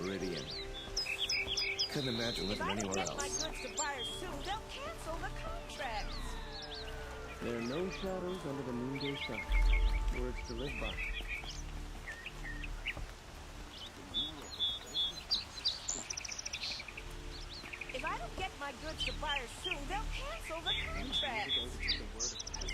Meridian. Couldn't imagine living anywhere else. If I don't get my goods to buyers soon, they'll cancel the contracts. There are no shadows under the noonday sun. Words to live by. If I don't get my goods to buyers soon, they'll cancel the contracts.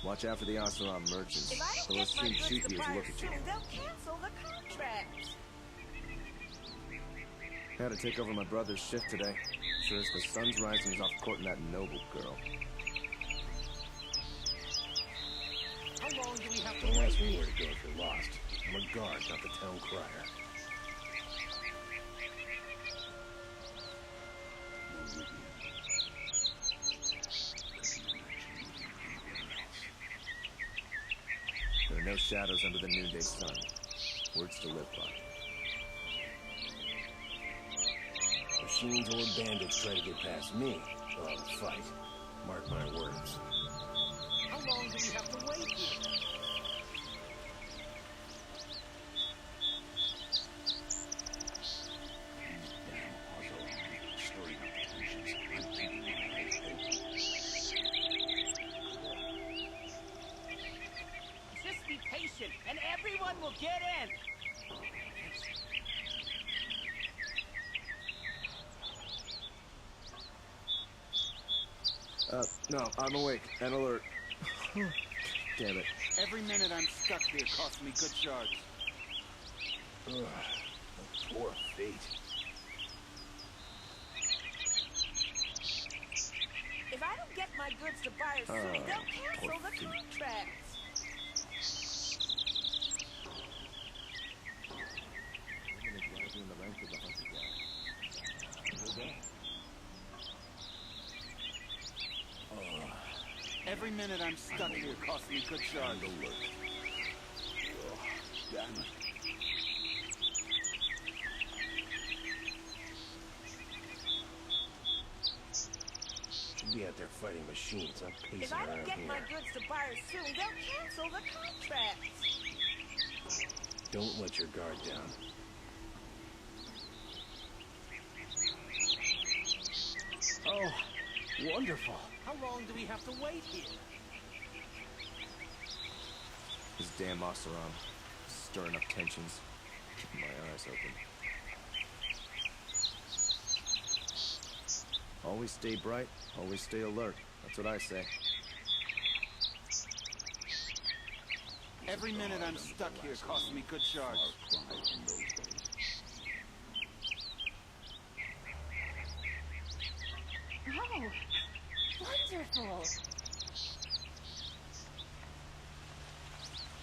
Watch out for the Asaran merchants. If I don't They'll get my assume goods shoot to you as buyers look at soon, you. they'll cancel the contracts. Had to take over my brother's shift today. Sure as the sun's rising, he's off courting that noble girl. How long do we have to Don't wait? ask me where to go if you're lost. I'm a guard, not the town crier. There are no shadows under the noonday sun. Words to live by. Machines or bandits try to get past me, they'll have a fight. Mark my words. How long do we have to wait here? Just be patient, and everyone will get in. No, I'm awake and alert. Damn it. Every minute I'm stuck here costs me good shards. Ugh, poor fate. If I don't get my goods to buyers soon, they'll cancel poor the feet. contracts. Every minute I'm stuck here costs me good shards. Alert. Damn it. Should be out there fighting machines. I'm pacing If I don't around get here. my goods to buyers soon, they'll cancel the contracts. Don't let your guard down. Oh, wonderful. How long do we have to wait here? This damn Asaran. Stirring up tensions. Keeping my eyes open. Always stay bright, always stay alert. That's what I say. Every minute I'm stuck here costs me good shards. Oh, wonderful.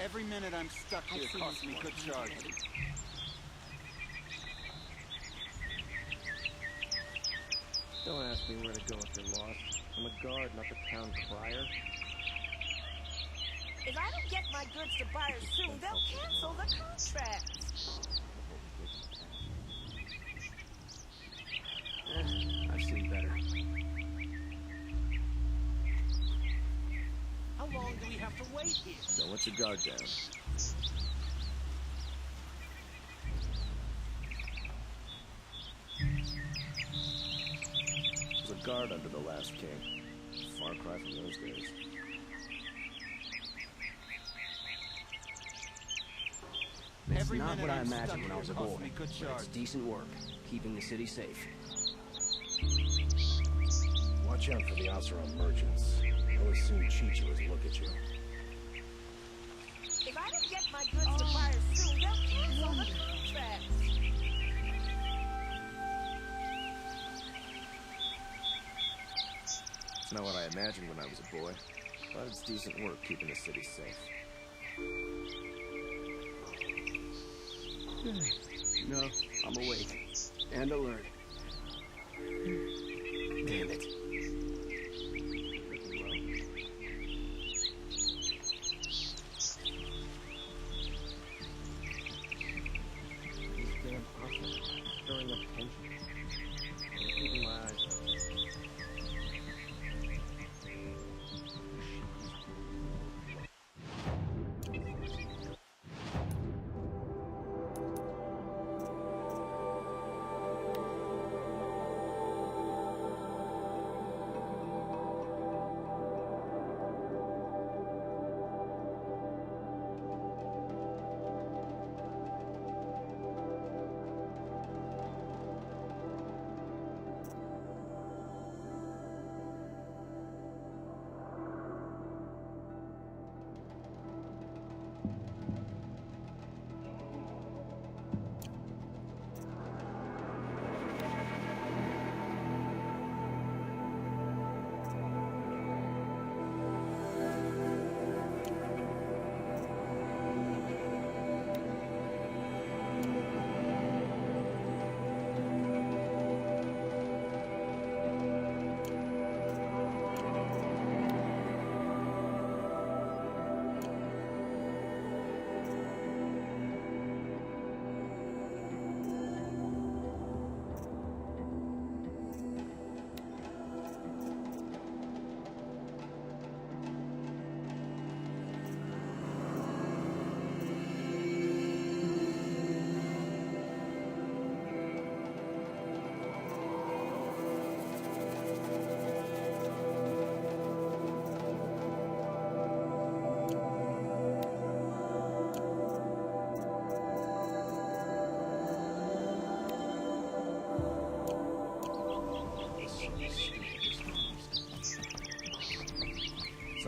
Every minute I'm stuck here costs me good shards. Don't ask me where to go if you're lost. I'm a guard, not the town crier. If I don't get my goods to buyers soon, they'll cancel the contracts. I've seen better. How long do we have to wait here? Don't let your guard down. There's a guard under the last king. Far cry from those days. It's Every not minute what I I'm imagined stuck when I was a here costs boy. me good But it's shards. decent work, keeping the city safe. Watch out for the Asaran merchants. They'll assume Chicho as look at you. If I don't get my goods to buyers soon, they'll cancel the contracts. It's not what I imagined when I was a boy, but it's decent work keeping the city safe. No, I'm awake. And alert. Damn it. These damn possums stirring up tension. I'm keeping my eyes open.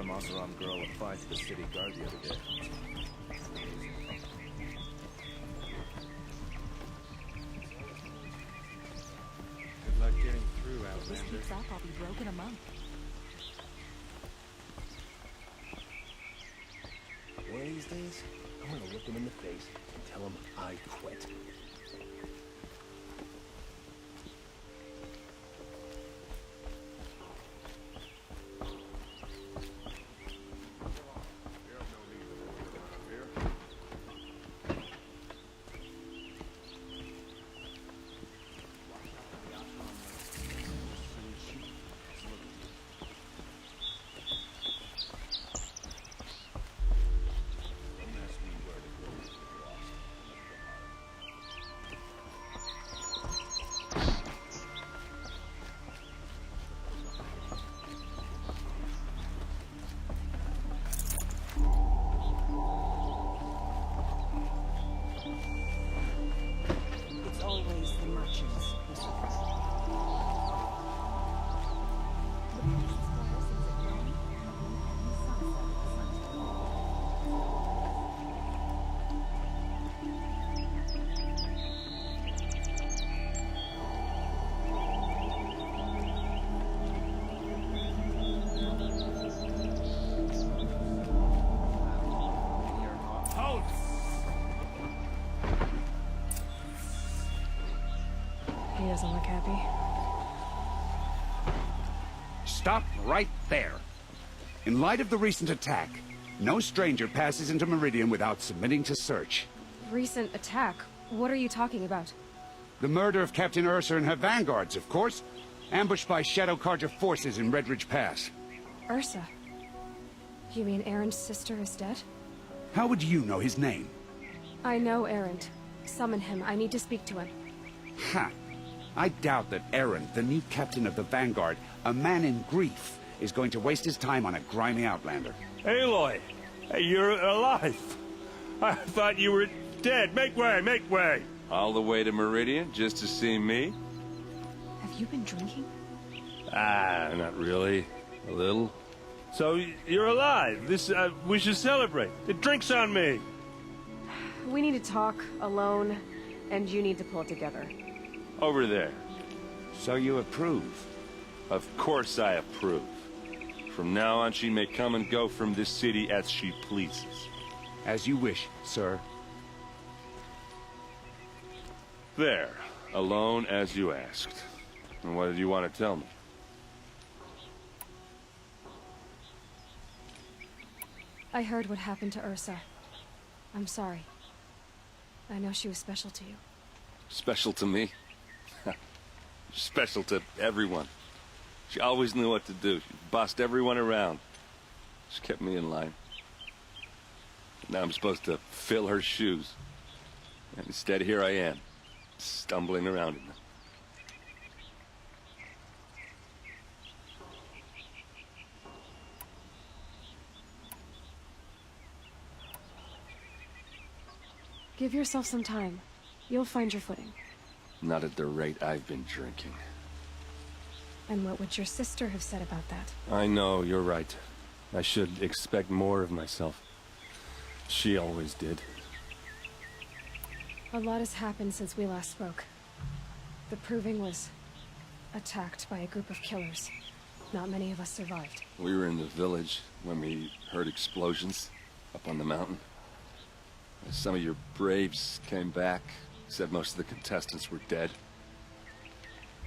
some Oseram girl applied to the city guard the other day. Good luck getting through, If this Outlander. keeps up, I'll be broke in a month. One of these days, I'm gonna look him in the face and tell him I quit. It's always the merchants who survive. The merchant's quarters is at 9 p.m. and sunset at sunset. He doesn't look happy. Stop right there. In light of the recent attack, no stranger passes into Meridian without submitting to search. Recent attack? What are you talking about? The murder of Captain Ursa and her vanguards, of course. Ambushed by Shadow Carja forces in Redridge Pass. Ursa? You mean Aaron's sister is dead? How would you know his name? I know Aaron. Summon him. I need to speak to him. Ha! I doubt that Aaron, the new captain of the Vanguard, a man in grief, is going to waste his time on a grimy outlander. Aloy! Hey, you're alive! I thought you were dead. Make way, make way! All the way to Meridian just to see me? Have you been drinking? Ah, not really. A little. So, you're alive. We should celebrate. The drink's on me! We need to talk, alone, and you need to pull it together. Over there. So you approve? Of course I approve. From now on, she may come and go from this city as she pleases. As you wish, sir. There. Alone as you asked. And what did you want to tell me? I heard what happened to Ursa. I'm sorry. I know she was special to you. Special to me? Special to everyone. She always knew what to do. She bossed everyone around. She kept me in line. Now I'm supposed to fill her shoes. And instead, here I am, stumbling around in them. Give yourself some time. You'll find your footing. Not at the rate I've been drinking. And what would your sister have said about that? I know, you're right. I should expect more of myself. She always did. A lot has happened since we last spoke. The Proving was attacked by a group of killers. Not many of us survived. We were in the village when we heard explosions up on the mountain. Some of your braves came back, said most of the contestants were dead.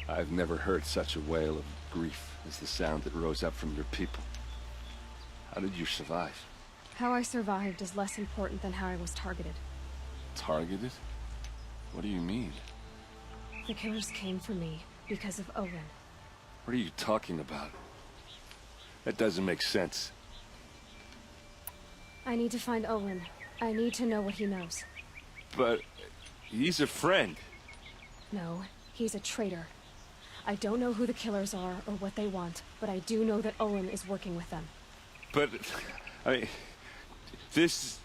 I've never heard such a wail of grief as the sound that rose up from your people. How did you survive? How I survived is less important than how I was targeted. Targeted? What do you mean? The killers came for me because of Owen. What are you talking about? That doesn't make sense. I need to find Owen. I need to know what he knows. But he's a friend. No, he's a traitor. I don't know who the killers are or what they want, but I do know that Owen is working with them. But, I mean, this...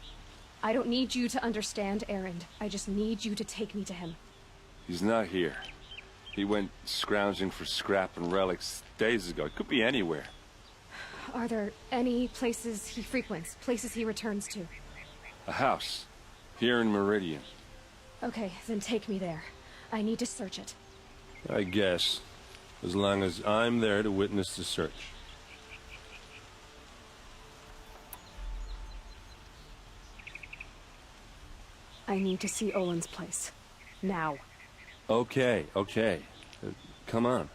I don't need you to understand, Erend. I just need you to take me to him. He's not here. He went scrounging for scrap and relics days ago. It could be anywhere. Are there any places he frequents, places he returns to? A house. Here in Meridian. Okay, then take me there. I need to search it. I guess. As long as I'm there to witness the search. I need to see Olin's place. Now. Okay. Come on.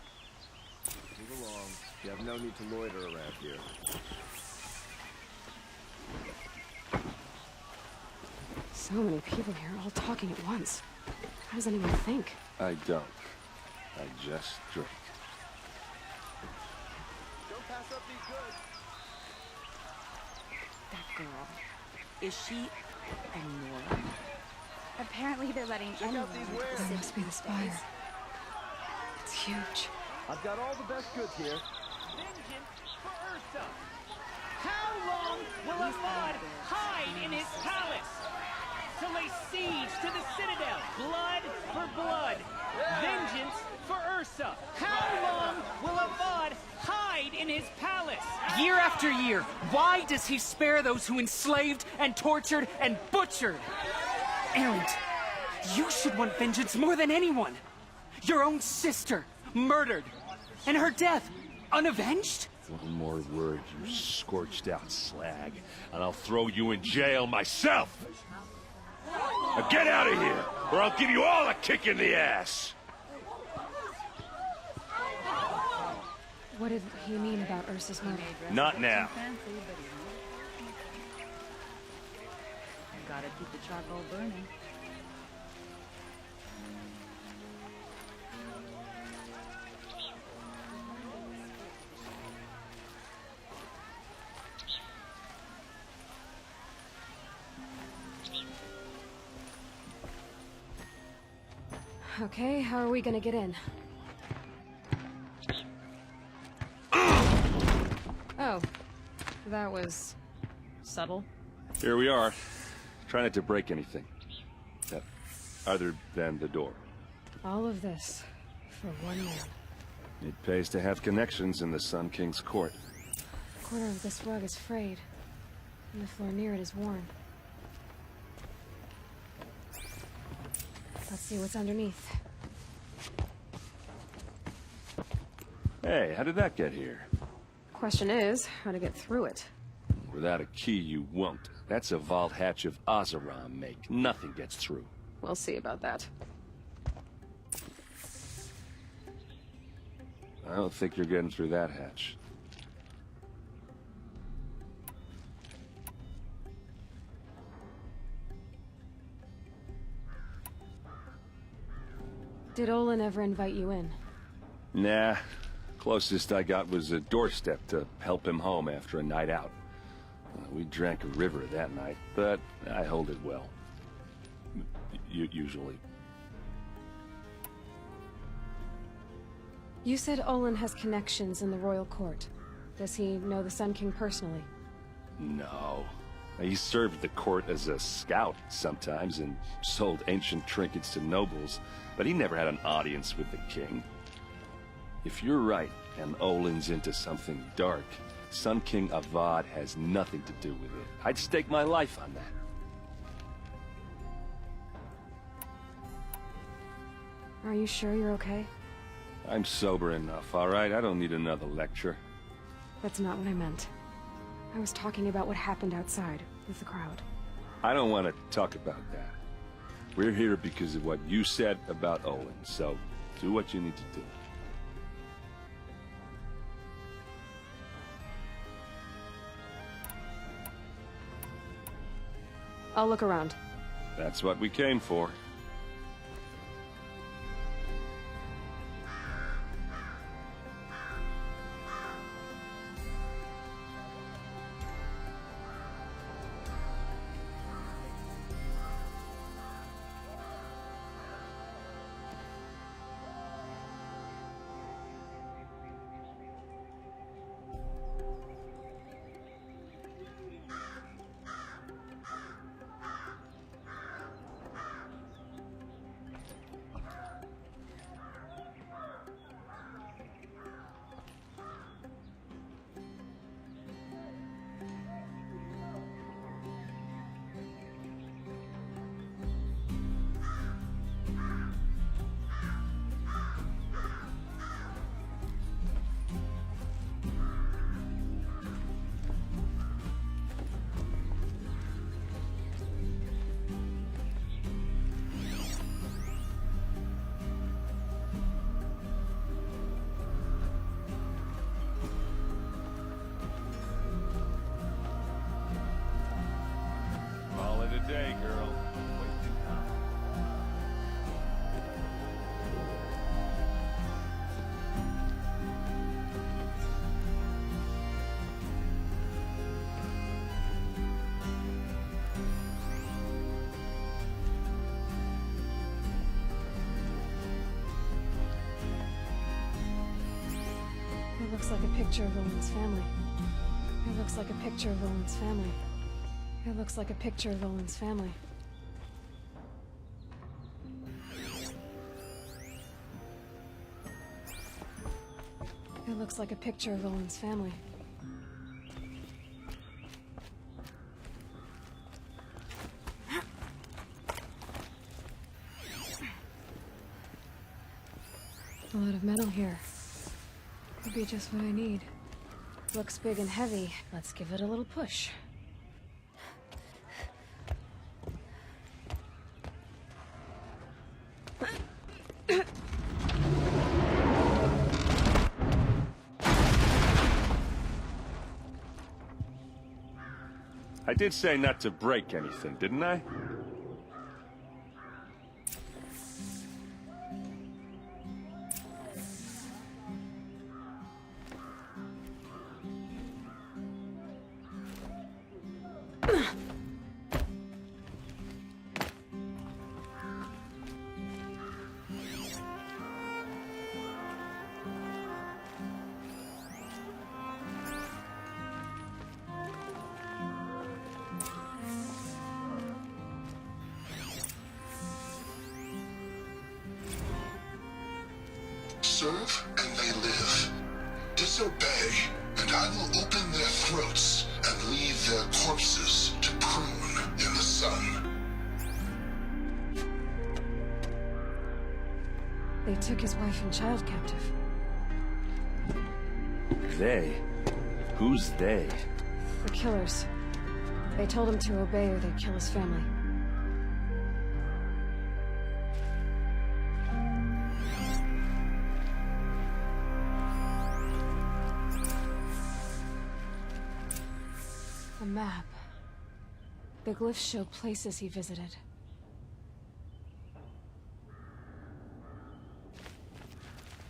Move along. You have no need to loiter around here. So many people here, all talking at once. How does anyone think? I don't. I just drink. Don't pass up these goods. That girl. Is she a Nora? Apparently they're letting anyone these into wares. the That city must be the these spire. days. It's huge. I've got all the best goods here. Vengeance for Ursa. How long will Ahmad hide in his palace? To lay siege to the citadel. Blood for blood. Vengeance for Ursa. How long will Ahmad hide in his palace? Year after year, why does he spare those who enslaved and tortured and butchered? Erend, you should want vengeance more than anyone. Your own sister, murdered, and her death, unavenged? One more word, you scorched out slag, and I'll throw you in jail myself! Now get out of here, or I'll give you all a kick in the ass! What did he mean about Ursa's murder? Not now. Gotta keep the charcoal burning. Okay, how are we gonna get in? Oh, that was subtle. Here we are. Try not to break anything. Other than the door. All of this for one man. It pays to have connections in the Sun King's court. A corner of this rug is frayed, and the floor near it is worn. Let's see what's underneath. Hey, how did that get here? Question is, how to get through it. Without a key, you won't. That's a vault hatch of Oseram make. Nothing gets through. We'll see about that. I don't think you're getting through that hatch. Did Olin ever invite you in? Nah. Closest I got was a doorstep to help him home after a night out. We drank a river that night, but I hold it well. Usually. You said Olin has connections in the royal court. Does he know the Sun King personally? No. He served the court as a scout sometimes and sold ancient trinkets to nobles, but he never had an audience with the king. If you're right, and Olin's into something dark, Sun King Avad has nothing to do with it. I'd stake my life on that. Are you sure you're okay? I'm sober enough, all right? I don't need another lecture. That's not what I meant. I was talking about what happened outside, with the crowd. I don't want to talk about that. We're here because of what you said about Olin, so do what you need to do. I'll look around. That's what we came for. looks like a picture of Olin's family. It looks like a picture of Olin's family. It looks like a picture of Olin's family. It looks like a picture of Olin's family. A lot of metal here. Could be just what I need. Looks big and heavy. Let's give it a little push. I did say not to break anything, didn't I? Serve and they live. Disobey, and I will open their throats and leave their corpses to prune in the sun. They took his wife and child captive. They? Who's they? The killers. They told him to obey or they'd kill his family. A map. The glyphs show places he visited.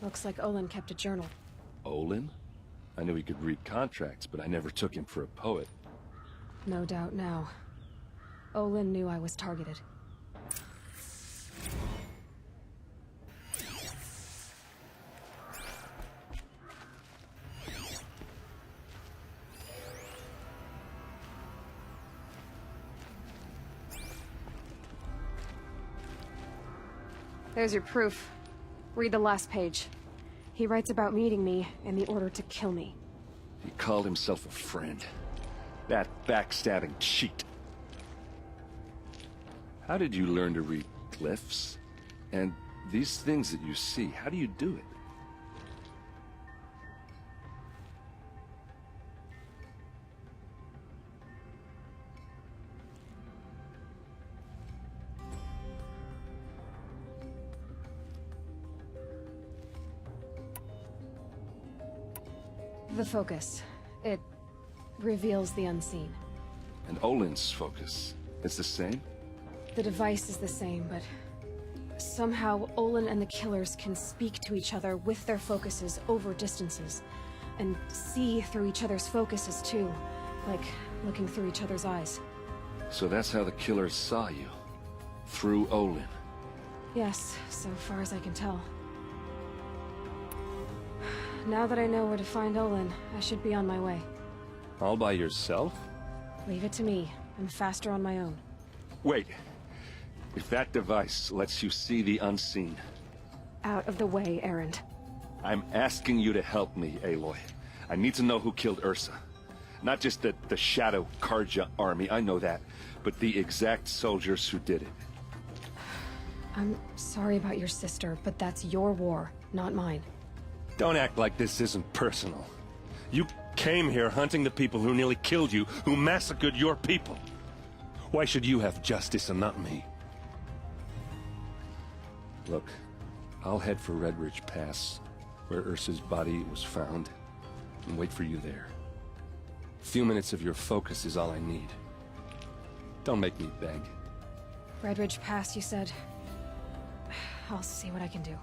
Looks like Olin kept a journal. Olin? I knew he could read contracts, but I never took him for a poet. No doubt now. Olin knew I was targeted. There's your proof. Read the last page. He writes about meeting me and the order to kill me. He called himself a friend. That backstabbing cheat. How did you learn to read glyphs? And these things that you see, how do you do it? The focus. It reveals the unseen. And Olin's focus is the same? The device is the same, but somehow Olin and the killers can speak to each other with their focuses over distances, and see through each other's focuses too, like looking through each other's eyes. So that's how the killers saw you? Through Olin? Yes, so far as I can tell. Now that I know where to find Olin, I should be on my way. All by yourself? Leave it to me. I'm faster on my own. Wait. If that device lets you see the unseen... Out of the way, Erend. I'm asking you to help me, Aloy. I need to know who killed Ursa. Not just the Shadow Karja army, I know that, but the exact soldiers who did it. I'm sorry about your sister, but that's your war, not mine. Don't act like this isn't personal. You came here hunting the people who nearly killed you, who massacred your people. Why should you have justice and not me? Look, I'll head for Red Ridge Pass, where Ursa's body was found, and wait for you there. A few minutes of your focus is all I need. Don't make me beg. Red Ridge Pass, you said? I'll see what I can do.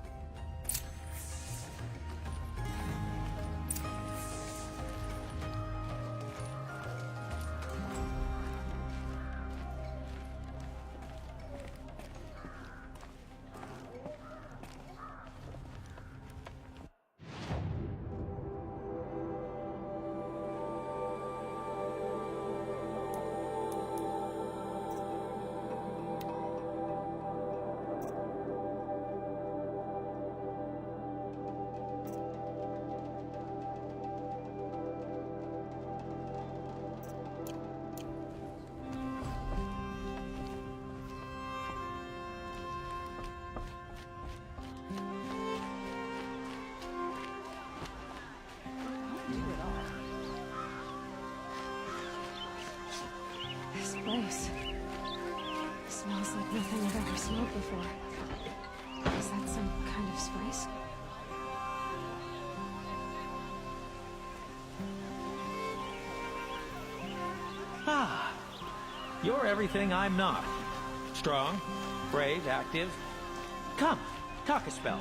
place. Smells like nothing I've ever smelled before. Is that some kind of spice? Ah, you're everything I'm not. Strong, brave, active. Come, talk a spell.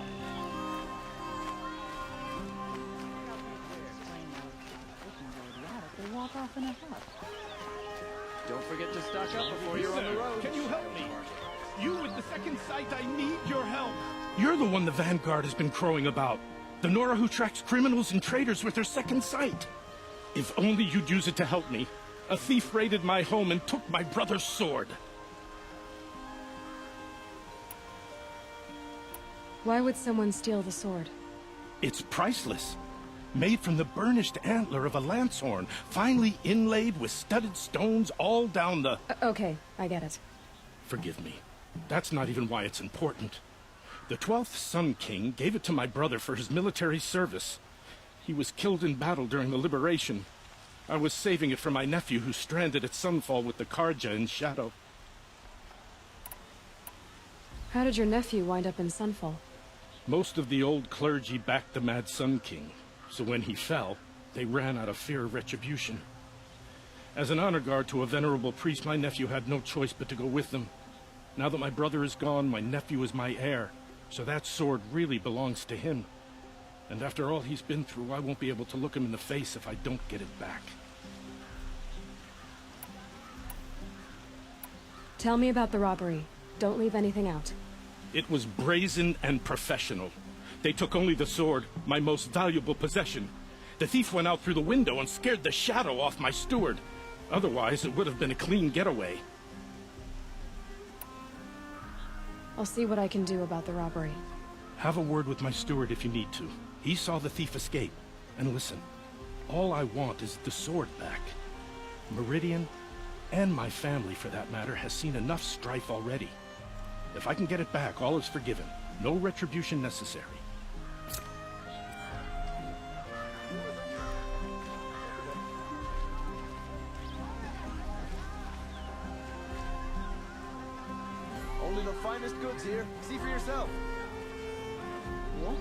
They walk off in a huff. Don't forget to stock up before you're on the road. Can you help me? You with the second sight, I need your help. You're the one the Vanguard has been crowing about. The Nora who tracks criminals and traitors with her second sight. If only you'd use it to help me. A thief raided my home and took my brother's sword. Why would someone steal the sword? It's priceless. Made from the burnished antler of a lancehorn, finely inlaid with studded stones all down the... Okay, I get it. Forgive me. That's not even why it's important. The 12th Sun King gave it to my brother for his military service. He was killed in battle during the liberation. I was saving it for my nephew who's stranded at Sunfall with the Karja in Shadow. How did your nephew wind up in Sunfall? Most of the old clergy backed the Mad Sun King, so when he fell, they ran out of fear of retribution. As an honor guard to a venerable priest, my nephew had no choice but to go with them. Now that my brother is gone, my nephew is my heir, so that sword really belongs to him. And after all he's been through, I won't be able to look him in the face if I don't get it back. Tell me about the robbery. Don't leave anything out. It was brazen and professional. They took only the sword, my most valuable possession. The thief went out through the window and scared the shadow off my steward. Otherwise, it would have been a clean getaway. I'll see what I can do about the robbery. Have a word with my steward if you need to. He saw the thief escape. And listen, all I want is the sword back. Meridian, and my family for that matter, has seen enough strife already. If I can get it back, all is forgiven. No retribution necessary. Only the finest goods here. See for yourself. What?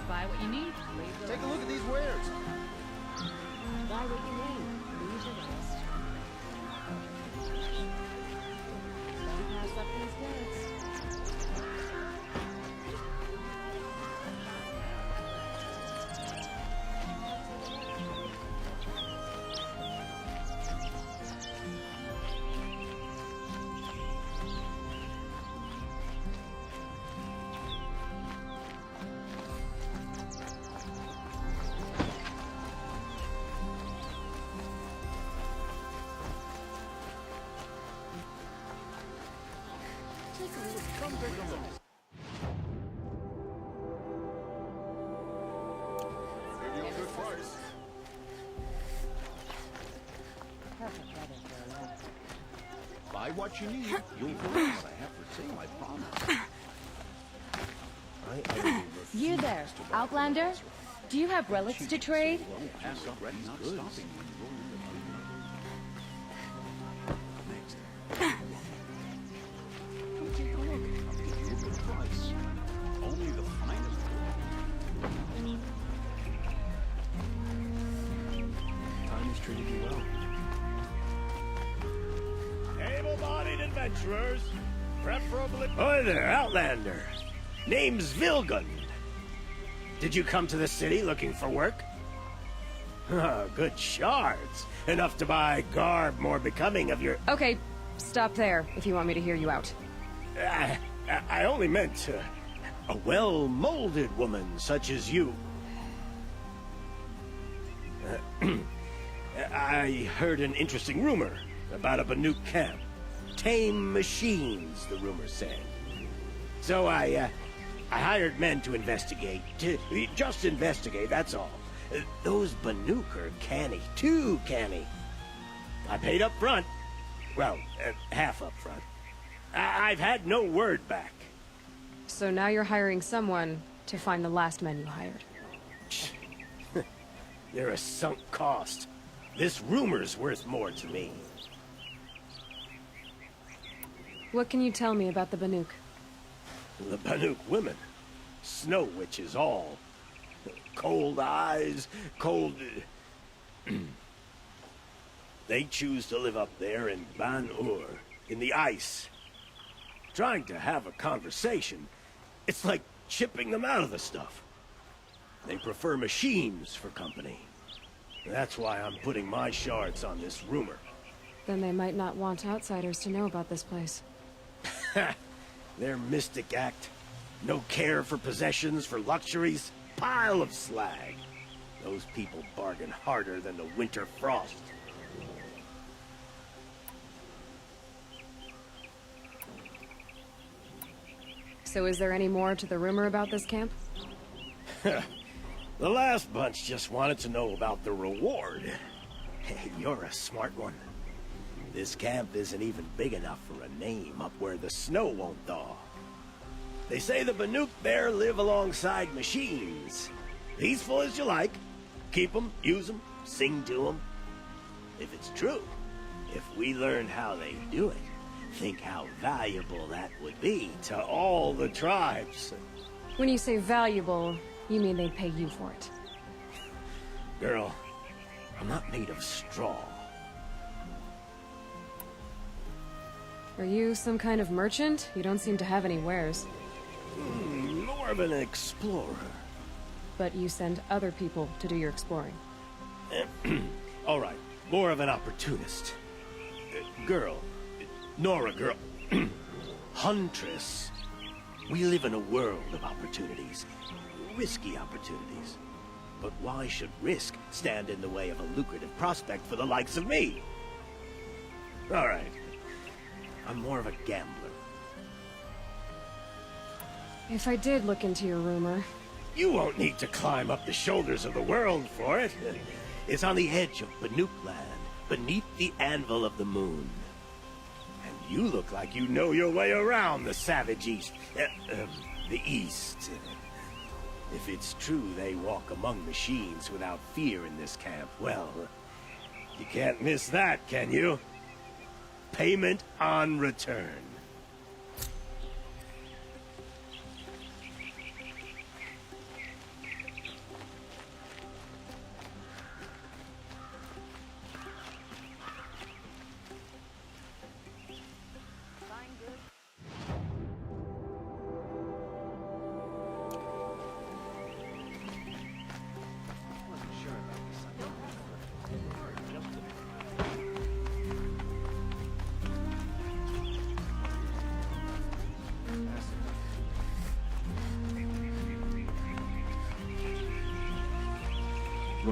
Buy what you need. Take a look at these wares. Buy what you need. Leave the rest. Don't pass up these goods. Come take a look. Give you a good price. Perfect weather for a walk. Buy what you need. You'll get what I have for sale, I promise. You there, Outlander? Do you have relics to trade? Pass up these goods. Come take a look. I'll give you a good price. Only the finest. Time has treated you well. Able-bodied adventurers, preferably... Hi there, Outlander. Name's Vilgund. Did you come to the city looking for work? Good shards. Enough to buy garb more becoming of your... Okay, stop there if you want me to hear you out. I only meant a well-molded woman such as you. I heard an interesting rumor about a Banuk camp. Tame machines, the rumor said. So I hired men to investigate. Just investigate, that's all. Those Banuk are canny, too canny. I paid up front. Well, half up front. I've had no word back. So now you're hiring someone to find the last men you hired. They're a sunk cost. This rumor's worth more to me. What can you tell me about the Banuk? The Banuk women. Snow witches all. Cold eyes, cold... They choose to live up there in Ban-Ur, in the ice. Trying to have a conversation, it's like chipping them out of the stuff. They prefer machines for company. That's why I'm putting my shards on this rumor. Then they might not want outsiders to know about this place. Their mystic act. No care for possessions, for luxuries. Pile of slag. Those people bargain harder than the winter frost. So is there any more to the rumor about this camp? The last bunch just wanted to know about the reward. Hey, you're a smart one. This camp isn't even big enough for a name up where the snow won't thaw. They say the Banuk there live alongside machines. Peaceful as you like. Keep them, use them, sing to them. If it's true, if we learn how they do it, think how valuable that would be to all the tribes. When you say valuable, you mean they'd pay you for it. Girl, I'm not made of straw. Are you some kind of merchant? You don't seem to have any wares. More of an explorer. But you send other people to do your exploring. All right, more of an opportunist. Girl, Nora girl, Huntress. We live in a world of opportunities. Risky opportunities. But why should risk stand in the way of a lucrative prospect for the likes of me? All right. I'm more of a gambler. If I did look into your rumor... You won't need to climb up the shoulders of the world for it. It's on the edge of Banuk land, beneath the anvil of the moon. And you look like you know your way around the savage east. The east. If it's true they walk among machines without fear in this camp, well, you can't miss that, can you? Payment on return.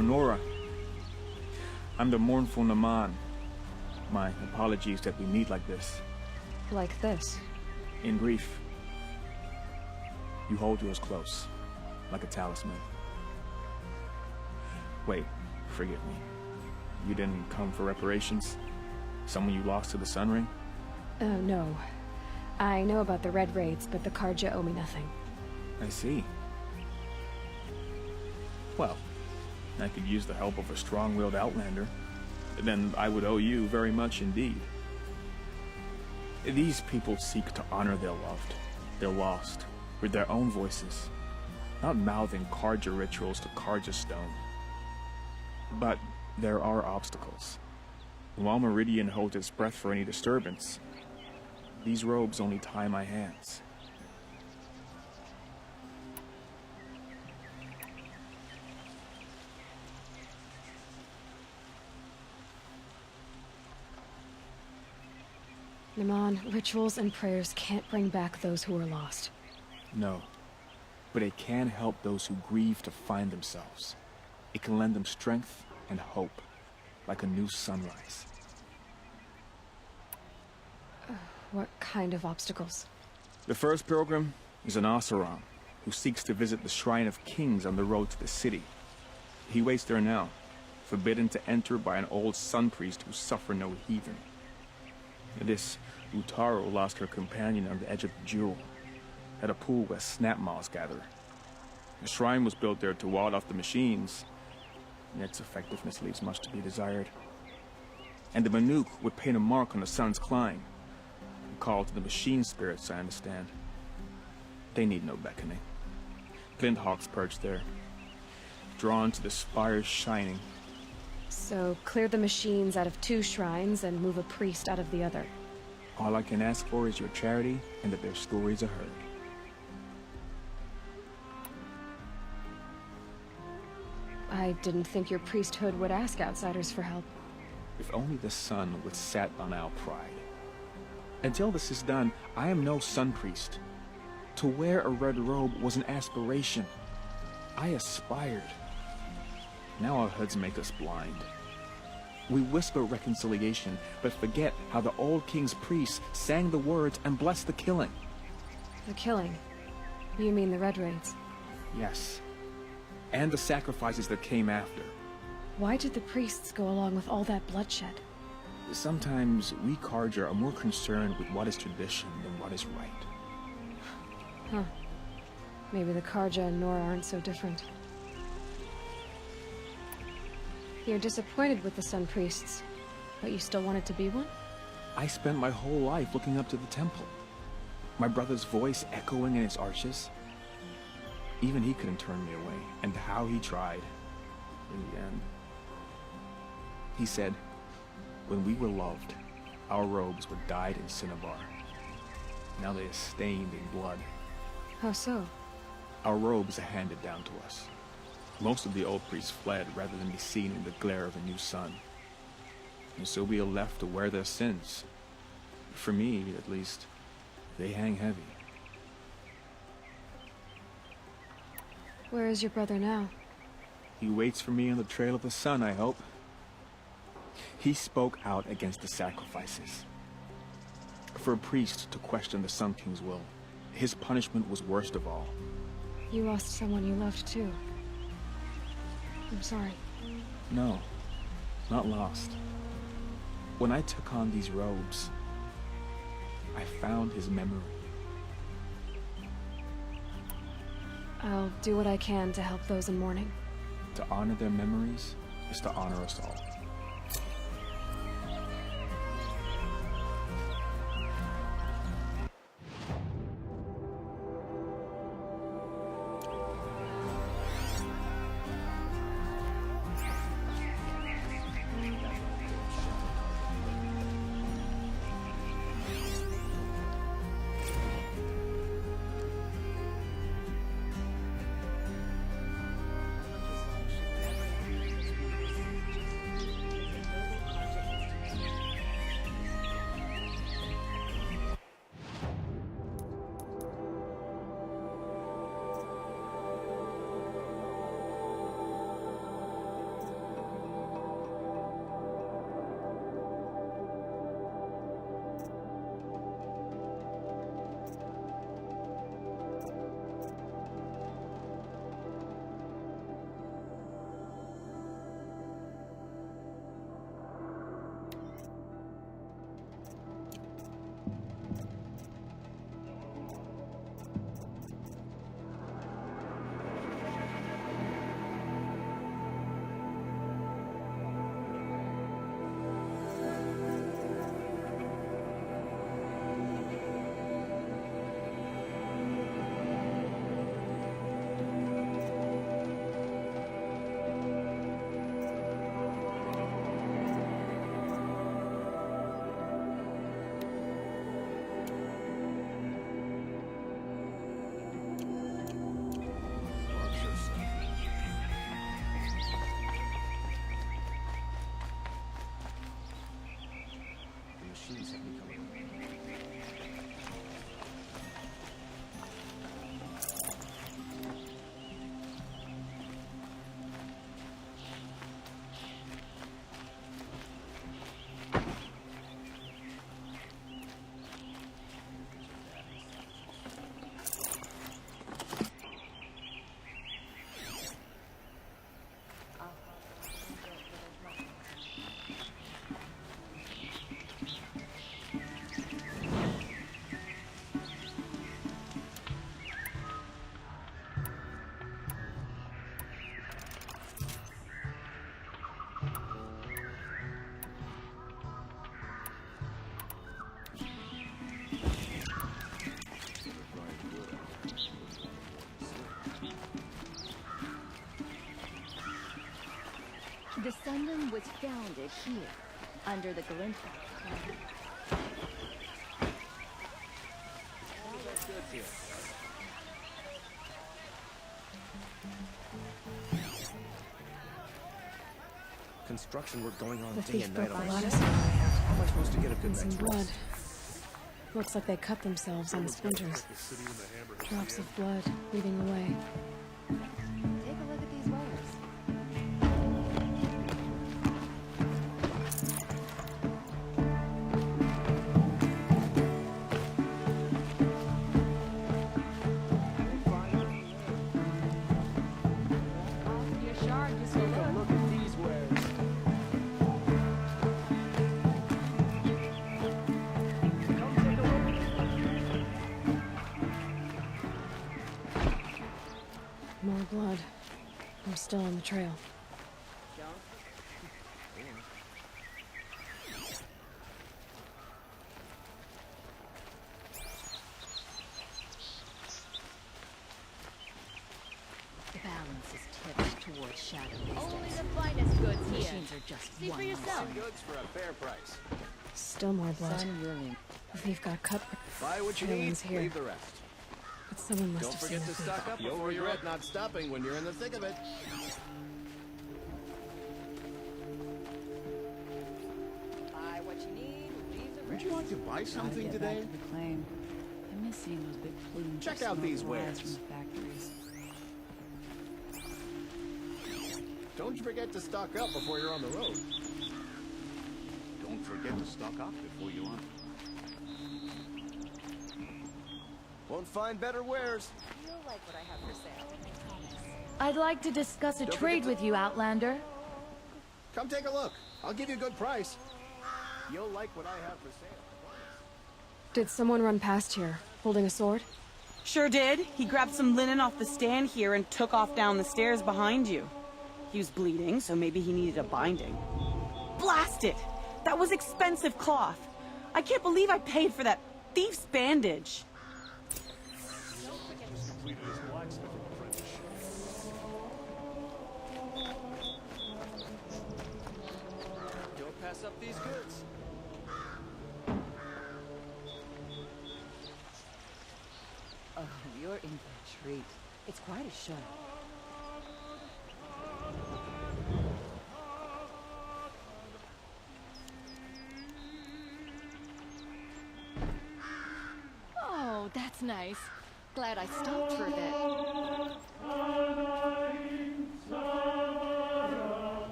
Nora, I'm the mournful Naman. My apologies that we meet like this. Like this? In grief. You hold yours close, like a talisman. Wait, forgive me. You didn't come for reparations? Someone you lost to the Sun Ring? No. I know about the Red Raids, but the Karja owe me nothing. I see. Well, I could use the help of a strong-willed outlander. Then I would owe you very much indeed. These people seek to honor their loved, their lost, with their own voices, not mouthing Karja rituals to Karja stone. But there are obstacles. While Meridian holds its breath for any disturbance, these robes only tie my hands. Naman, rituals and prayers can't bring back those who are lost. No, but it can help those who grieve to find themselves. It can lend them strength and hope, like a new sunrise. What kind of obstacles? The first pilgrim is an Oseram, who seeks to visit the Shrine of Kings on the road to the city. He waits there now, forbidden to enter by an old sun priest who suffered no heathen. This Utaro lost her companion on the edge of the jewel, at a pool where snap moths gather. The shrine was built there to ward off the machines, and its effectiveness leaves much to be desired. And the Manuk would paint a mark on the sun's climb, a call to the machine spirits, I understand. They need no beckoning. Flint hawks perch there, drawn to the spire's shining. So, clear the machines out of 2 shrines and move a priest out of the other. All I can ask for is your charity and that their stories are heard. I didn't think your priesthood would ask outsiders for help. If only the sun would sat on our pride. Until this is done, I am no sun priest. To wear a red robe was an aspiration. I aspired. Now our hoods make us blind. We whisper reconciliation, but forget how the old king's priests sang the words and blessed the killing. The killing? You mean the Red Raids? Yes. And the sacrifices that came after. Why did the priests go along with all that bloodshed? Sometimes we Karja are more concerned with what is tradition than what is right. Huh. Maybe the Karja and Nora aren't so different. You're disappointed with the Sun Priests, but you still wanted to be one? I spent my whole life looking up to the temple. My brother's voice echoing in its arches. Even he couldn't turn me away, and how he tried. In the end. He said, when we were loved, our robes were dyed in cinnabar. Now they are stained in blood. How so? Our robes are handed down to us. Most of the old priests fled rather than be seen in the glare of a new sun. And so we are left to wear their sins. For me, at least, they hang heavy. Where is your brother now? He waits for me on the trail of the sun, I hope. He spoke out against the sacrifices. For a priest to question the Sun King's will, his punishment was worst of all. You lost someone you loved too. I'm sorry. No, not lost. When I took on these robes, I found his memory. I'll do what I can to help those in mourning. To honor their memories is to honor us all. The Sunland was founded here, under the glint. Construction work going on The day thief and broke night the on lattice. this. How am I supposed to get a good And some night's blood. rest? Looks like they cut themselves on the splinters. Drops of blood leading the way. Take a look at these rollers. Your shard just a look at these wares. More blood. I'm still on the trail. The balance is tipped towards shadow these days. Only the finest goods here. Machines are just see for yourself. Goods for a fair price. Still more blood. The thief got cut. Buy what you need, Everyone's here. leave the rest. But someone must Don't have seen forget the to thief. stock up before you regret not stopping when you're in the thick of it. Buy what you need, leave the Would rest. you like to buy something Get today? back to the claim. I miss seeing those big plumes. Check of out smoke these rise wares. from the factories. Don't you forget to stock up before you're on the road. Don't forget to stock up before you're on. Won't find better wares. You'll like what I have for sale. I'd like to discuss a Don't trade forget with you, Outlander. Come take a look. I'll give you a good price. You'll like what I have for sale. Did someone run past here, holding a sword? Sure did. He grabbed some linen off the stand here and took off down the stairs behind you. He was bleeding, so maybe he needed a binding. Blast it! That was expensive cloth. I can't believe I paid for that thief's bandage. Completed his blacksmithing apprenticeship. Don't pass up these goods. Oh, you're in for a treat. It's quite a show. Oh, that's nice. Glad I stopped for a bit.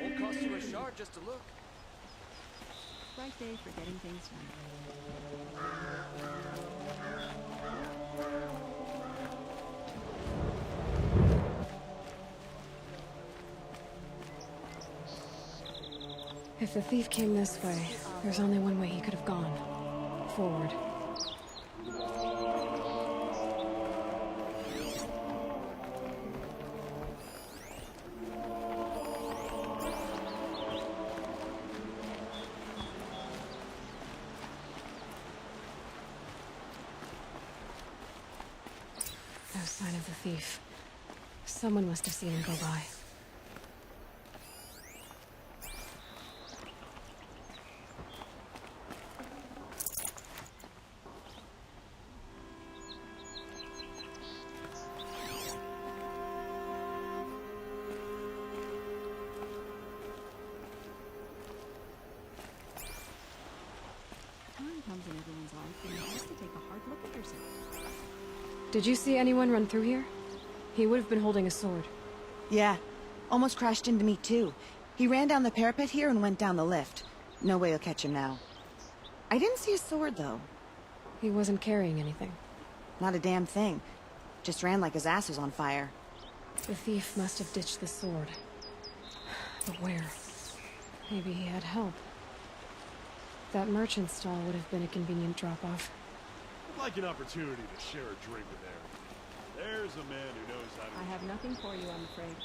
Won't cost you a shard just to look. Right day for getting things done. If the thief came this way, there's only one way he could have gone. Forward. No sign of the thief. Someone must have seen him go by. Time comes in everyone's life when you have to take a hard look at yourself. Did you see anyone run through here? He would have been holding a sword. Yeah, almost crashed into me too. He ran down the parapet here and went down the lift. No way you'll catch him now. I didn't see a sword though. He wasn't carrying anything. Not a damn thing. Just ran like his ass was on fire. The thief must have ditched the sword. But where? Maybe he had help. That merchant stall would have been a convenient drop-off. I'd like an opportunity to share a drink with Aaron. There's a man who knows how to... I have nothing for you, I'm afraid.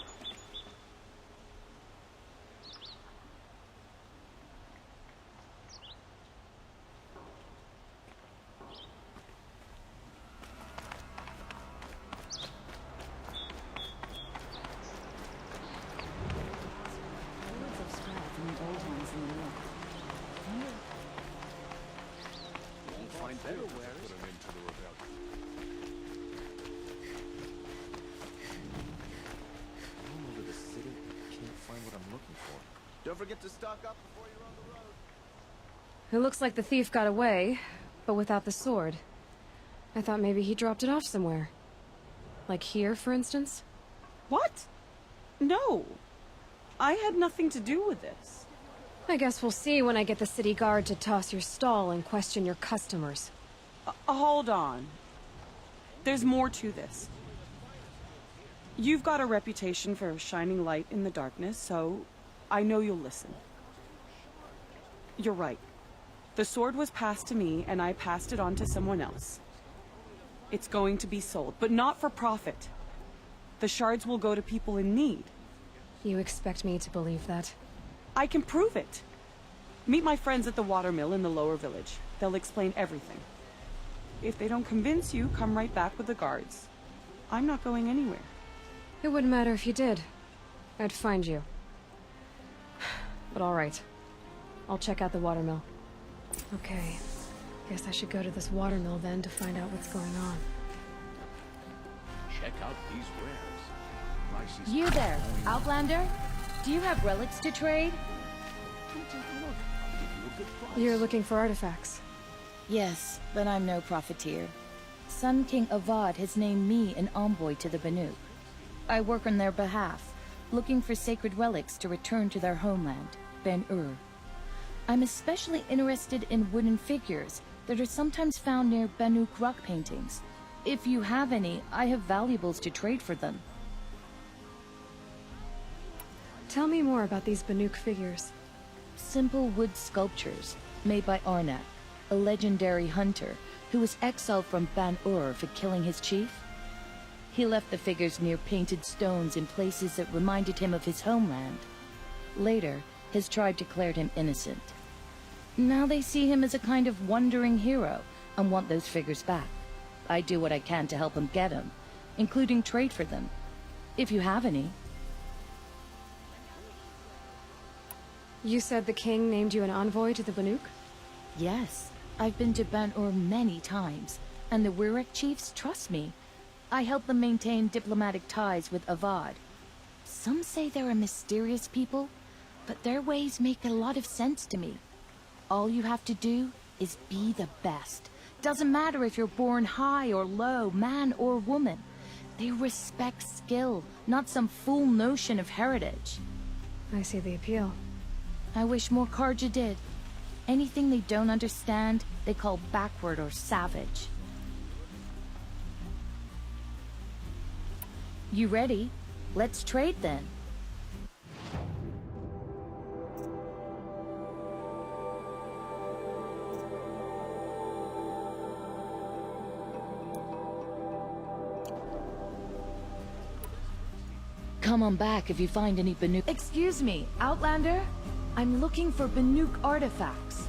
Don't forget to stock up before you're on the road. It looks like the thief got away, but without the sword. I thought maybe he dropped it off somewhere. Like here, for instance? What? No. I had nothing to do with this. I guess we'll see when I get the city guard to toss your stall and question your customers. Hold on. There's more to this. You've got a reputation for shining light in the darkness, so I know you'll listen. You're right. The sword was passed to me, and I passed it on to someone else. It's going to be sold, but not for profit. The shards will go to people in need. You expect me to believe that? I can prove it. Meet my friends at the watermill in the lower village. They'll explain everything. If they don't convince you, come right back with the guards. I'm not going anywhere. It wouldn't matter if you did. I'd find you. But all right. I'll check out the watermill. Okay. Guess I should go to this watermill then to find out what's going on. Check out these wares. Prices You there, going up. Outlander? Do you have relics to trade? Come take a look. I'll give you a good price. You're looking for artifacts. Yes, but I'm no profiteer. Sun King Avad has named me an envoy to the Banuk. I work on their behalf, looking for sacred relics to return to their homeland, Ben-Ur. I'm especially interested in wooden figures that are sometimes found near Banuk rock paintings. If you have any, I have valuables to trade for them. Tell me more about these Banuk figures. Simple wood sculptures made by Arnak, a legendary hunter who was exiled from Ban-Ur for killing his chief. He left the figures near painted stones in places that reminded him of his homeland. Later, his tribe declared him innocent. Now they see him as a kind of wandering hero and want those figures back. I do what I can to help him get them, including trade for them, if you have any. You said the king named you an envoy to the Banuk? Yes, I've been to Ban-Ur many times, and the Wirek chiefs trust me. I help them maintain diplomatic ties with Avad. Some say they're a mysterious people, but their ways make a lot of sense to me. All you have to do is be the best. Doesn't matter if you're born high or low, man or woman. They respect skill, not some fool notion of heritage. I see the appeal. I wish more Karja did. Anything they don't understand, they call backward or savage. You ready? Let's trade then. Come on back if you find any Banuk. Excuse me, Outlander? I'm looking for Banuk artifacts.